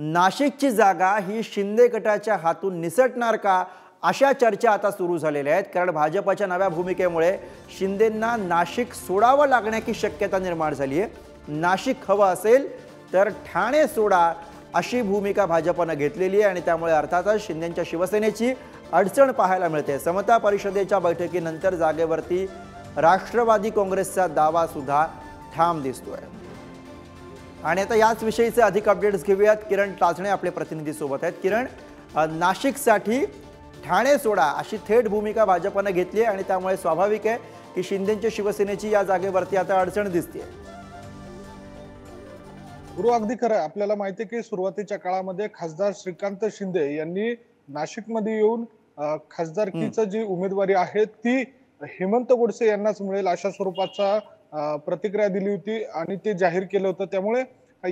नाशिकची जागा ही शिंदे गटाच्या हातून निसटणार का, अशा चर्चा आता सुरू झालेल्या आहेत। कारण भाजपच्या नव्या भूमिकेमुळे शिंदेंना नाशिक सोडावं लागण्याची शक्यता निर्माण झाली आहे। नाशिक हवं असेल तर ठाणे सोडा अशी भूमिका भाजपने घेतलेली आहे आणि त्यामुळे अर्थातच शिंदेंच्या शिवसेनेची अडचण पाहायला मिळते। समता परिषदेच्या बैठकीनंतर जागेवरती राष्ट्रवादी काँग्रेसचा दावा सुद्धा ठाम दिसतोय। आणि आता याच विषयीचे अधिक अपडेट्स घेऊयात। किरण टाचणे आपले प्रतिनिधी सोबत आहेत। किरण, नाशिकसाठी ठाणे सोडा अशी थेट भूमिका भाजपने घेतली आहे आणि त्यामुळे स्वाभाविक आहे की शिंदेंच्या शिवसेनेची या जागेवरती आता अडचण दिसते। गुरु, अगदी खरं। आपल्याला माहिती आहे की सुरुवातीच्या काळामध्ये खासदार श्रीकांत शिंदे यांनी नाशिकमध्ये येऊन खासदारकीची जी उमेदवारी आहे ती हेमंत गोडसे यांनाच मिळेल अशा स्वरूपाचा प्रतिक्रिया दिली होती आणि ते जाहीर केलं होतं। त्यामुळे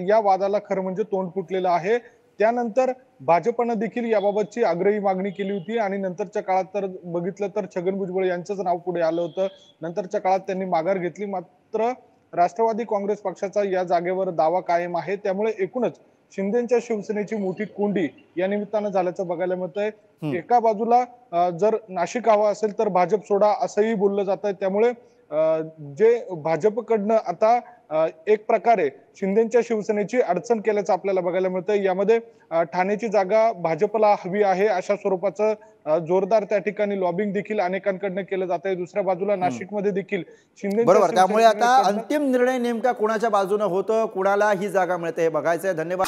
या वादाला खरं म्हणजे तोंड फुटलेलं आहे। त्यानंतर भाजपने देखील याबाबतची आग्रही मागणी केली होती आणि नंतरच्या काळात तर बघितलं तर छगन भुजबळ यांचंच नाव पुढे आलं होतं। नंतरच्या काळात त्यांनी माघार घेतली, मात्र राष्ट्रवादी काँग्रेस पक्षाचा या जागेवर दावा कायम आहे। त्यामुळे एकूणच शिंदेंच्या शिवसेनेची मोठी कोंडी या निमित्तानं झाल्याचं बघायला मिळतंय। एका बाजूला जर नाशिक हवा असेल तर भाजप सोडा असंही बोललं जातंय। त्यामुळे जे भाजपकडनं आता एक प्रकारे शिंदेंच्या शिवसेनेची अडचण केल्याचं आपल्याला बघायला मिळतंय। यामध्ये ठाण्याची जागा भाजपला हवी आहे अशा स्वरूपाचं जोरदार त्या ठिकाणी लॉबिंग देखील अनेकांकडनं केलं जातंय। दुसऱ्या बाजूला नाशिकमध्ये देखील बरोबर, त्यामुळे आता अंतिम निर्णय नेमका कोणाच्या बाजूने होतो, कुणाला ही जागा मिळते हे बघायचंय। धन्यवाद।